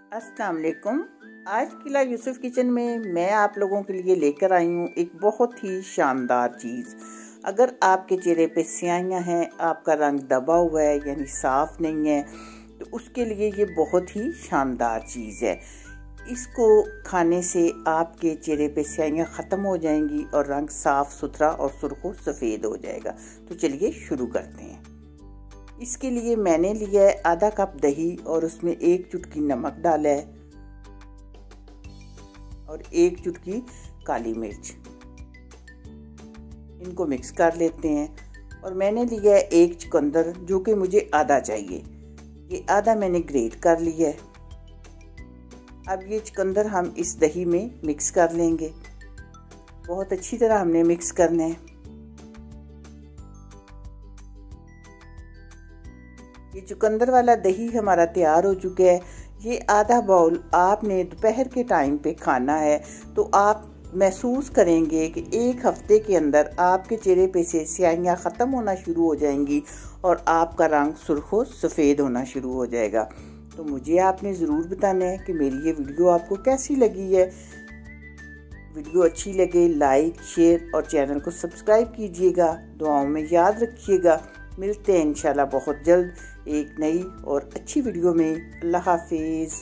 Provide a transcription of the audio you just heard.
अस्सलाम वालेकुम। आज किला यूसुफ किचन में मैं आप लोगों के लिए लेकर आई हूँ एक बहुत ही शानदार चीज़। अगर आपके चेहरे पे स्याहियाँ हैं, आपका रंग दबा हुआ है यानी साफ़ नहीं है, तो उसके लिए ये बहुत ही शानदार चीज़ है। इसको खाने से आपके चेहरे पे स्याहियाँ ख़त्म हो जाएंगी और रंग साफ़ सुथरा और सुर्ख सफ़ेद हो जाएगा। तो चलिए शुरू करते हैं। इसके लिए मैंने लिया है आधा कप दही और उसमें 1 चुटकी नमक डाला है और 1 चुटकी काली मिर्च। इनको मिक्स कर लेते हैं। और मैंने लिया है 1 चुकंदर जो कि मुझे आधा चाहिए। ये आधा मैंने ग्रेट कर लिया है। अब ये चुकंदर हम इस दही में मिक्स कर लेंगे। बहुत अच्छी तरह हमने मिक्स करना है। ये चुकंदर वाला दही हमारा तैयार हो चुका है। ये आधा बाउल आपने दोपहर के टाइम पे खाना है तो आप महसूस करेंगे कि 1 हफ्ते के अंदर आपके चेहरे पे से स्याहियाँ ख़त्म होना शुरू हो जाएंगी और आपका रंग सुर्ख सफ़ेद होना शुरू हो जाएगा। तो मुझे आपने ज़रूर बताना है कि मेरी ये वीडियो आपको कैसी लगी है। वीडियो अच्छी लगे लाइक शेयर और चैनल को सब्सक्राइब कीजिएगा। दुआओं में याद रखिएगा। मिलते हैं इंशाल्लाह बहुत जल्द एक नई और अच्छी वीडियो में। अल्लाह हाफिज़।